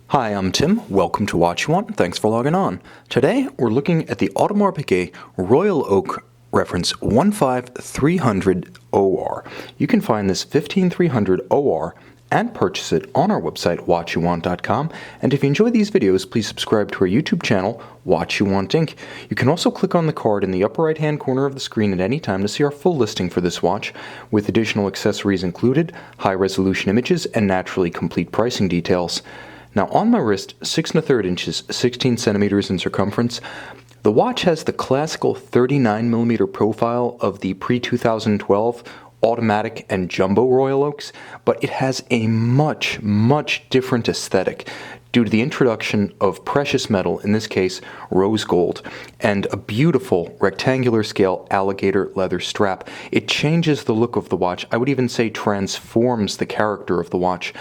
Hi, I'm Tim. Welcome to Watch You Want. Thanks for logging on. Today, we're looking at the Audemars Piguet Royal Oak reference 15300 OR. You can find this 15300 OR and purchase it on our website, watchyouwant.com. And if you enjoy these videos, please subscribe to our YouTube channel, Watch You Want Inc. You can also click on the card in the upper right-hand corner of the screen at any time to see our full listing for this watch, with additional accessories included, high-resolution images, and naturally complete pricing details. Now on my wrist, 6 1/3 inches, 16 centimeters in circumference, the watch has the classical 39mm profile of the pre-2012 automatic and jumbo Royal Oaks, but it has a much different aesthetic due to the introduction of precious metal, in this case rose gold, and a beautiful rectangular scale alligator leather strap. It changes the look of the watch. I would even say transforms the character of the watch.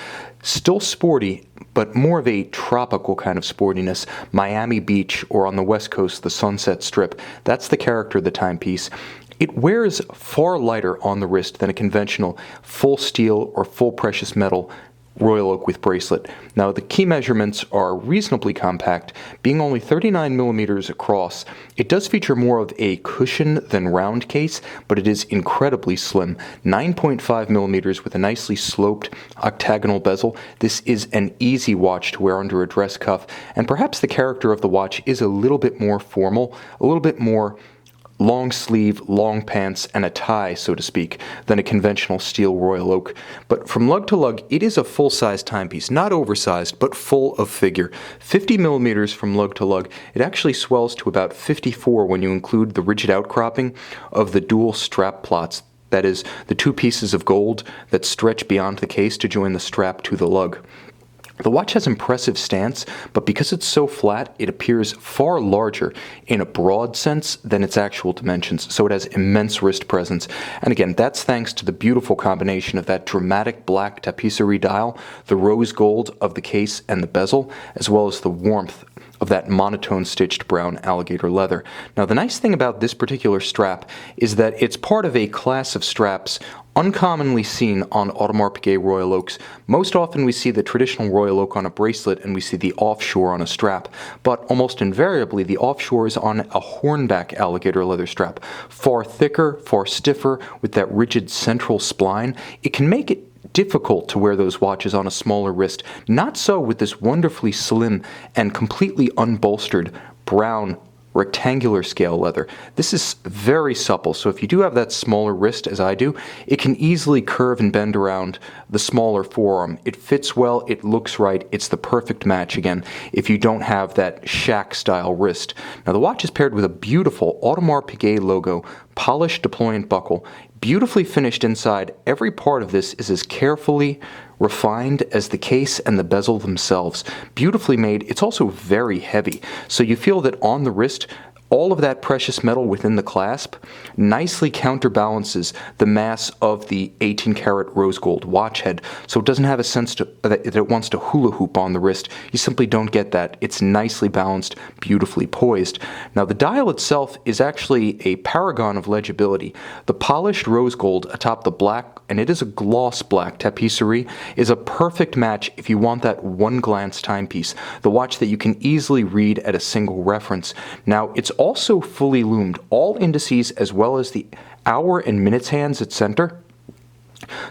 Still sporty, but more of a tropical kind of sportiness. Miami Beach, or on the West Coast, the Sunset Strip. That's the character of the timepiece. It wears far lighter on the wrist than a conventional full steel or full precious metal Royal Oak with bracelet. Now the key measurements are reasonably compact, being only 39mm across. It does feature more of a cushion than round case, but it is incredibly slim. 9.5mm with a nicely sloped octagonal bezel. This is an easy watch to wear under a dress cuff, and perhaps the character of the watch is a little bit more formal, a little bit more long sleeve, long pants, and a tie, so to speak, than a conventional steel Royal Oak. But from lug to lug, it is a full-size timepiece, not oversized, but full of figure. 50mm from lug to lug. It actually swells to about 54 when you include the rigid outcropping of the dual strap plots. That is, the two pieces of gold that stretch beyond the case to join the strap to the lug. The watch has impressive stance, but because it's so flat, it appears far larger in a broad sense than its actual dimensions, so it has immense wrist presence. And again, that's thanks to the beautiful combination of that dramatic black tapisserie dial, the rose gold of the case and the bezel, as well as the warmth of that monotone stitched brown alligator leather. Now the nice thing about this particular strap is that it's part of a class of straps uncommonly seen on Audemars Piguet Royal Oaks. Most often we see the traditional Royal Oak on a bracelet and we see the offshore on a strap, but almost invariably the offshore is on a hornback alligator leather strap. Far thicker, far stiffer, with that rigid central spline. It can make it difficult to wear those watches on a smaller wrist. Not so with this wonderfully slim and completely unbolstered brown rectangular scale leather. This is very supple, so if you do have that smaller wrist, as I do, it can easily curve and bend around the smaller forearm. It fits well, it looks right, it's the perfect match again if you don't have that shack style wrist. Now the watch is paired with a beautiful Audemars Piguet logo, polished deployant buckle, beautifully finished inside. Every part of this is as carefully refined as the case and the bezel themselves. Beautifully made. It's also very heavy, so you feel that on the wrist, all of that precious metal within the clasp nicely counterbalances the mass of the 18-karat rose gold watch head, so it doesn't have a sense that it wants to hula hoop on the wrist. You simply don't get that. It's nicely balanced, beautifully poised. Now the dial itself is actually a paragon of legibility. The polished rose gold atop the black, and it is a gloss black tapisserie, is a perfect match if you want that one-glance timepiece, the watch that you can easily read at a single reference. Now it's also fully loomed, all indices as well as the hour and minutes hands at center.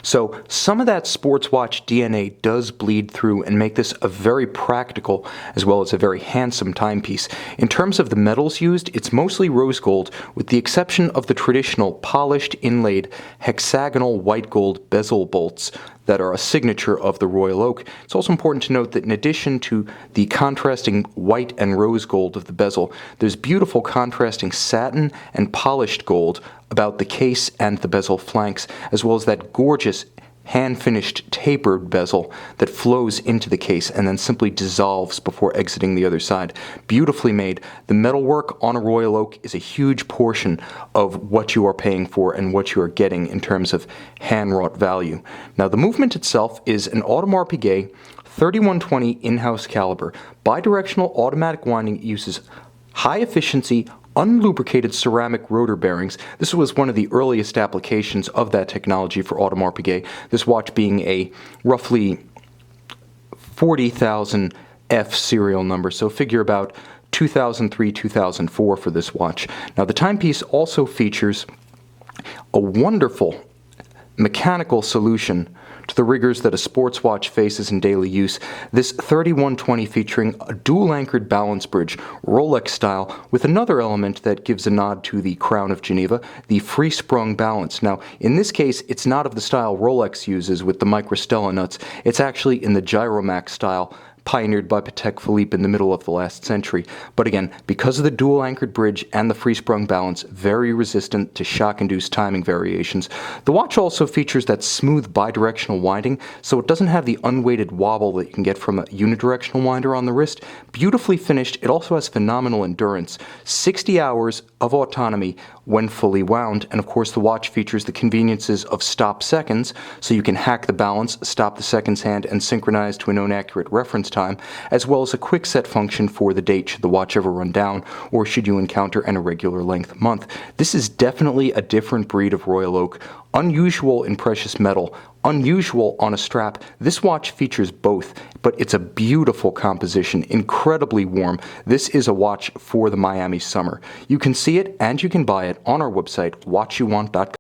So some of that sports watch DNA does bleed through and make this a very practical as well as a very handsome timepiece. In terms of the metals used, it's mostly rose gold, with the exception of the traditional polished inlaid hexagonal white gold bezel bolts that are a signature of the Royal Oak. It's also important to note that in addition to the contrasting white and rose gold of the bezel, there's beautiful contrasting satin and polished gold about the case and the bezel flanks, as well as that gorgeous hand-finished tapered bezel that flows into the case and then simply dissolves before exiting the other side. Beautifully made. The metalwork on a Royal Oak is a huge portion of what you are paying for and what you are getting in terms of hand-wrought value. Now the movement itself is an Audemars Piguet 3120 in-house caliber. Bi-directional automatic winding uses high-efficiency, unlubricated ceramic rotor bearings. This was one of the earliest applications of that technology for Audemars Piguet, this watch being a roughly 40,000 F serial number, so figure about 2003, 2004 for this watch. Now the timepiece also features a wonderful mechanical solution to the rigors that a sports watch faces in daily use. This 3120 featuring a dual-anchored balance bridge, Rolex style, with another element that gives a nod to the Crown of Geneva, the free-sprung balance. Now, in this case, it's not of the style Rolex uses with the microstella nuts. It's actually in the Gyromax style, pioneered by Patek Philippe in the middle of the last century. But again, because of the dual-anchored bridge and the free-sprung balance, very resistant to shock-induced timing variations. The watch also features that smooth bi-directional winding, so it doesn't have the unweighted wobble that you can get from a unidirectional winder on the wrist. Beautifully finished, it also has phenomenal endurance. 60 hours of autonomy when fully wound, and of course the watch features the conveniences of stop seconds, so you can hack the balance, stop the seconds hand, and synchronize to a known accurate reference time, as well as a quick set function for the date should the watch ever run down, or should you encounter an irregular length month. This is definitely a different breed of Royal Oak, unusual in precious metal, unusual on a strap. This watch features both, but it's a beautiful composition, incredibly warm. This is a watch for the Miami summer. You can see it and you can buy it on our website, watchyouwant.com.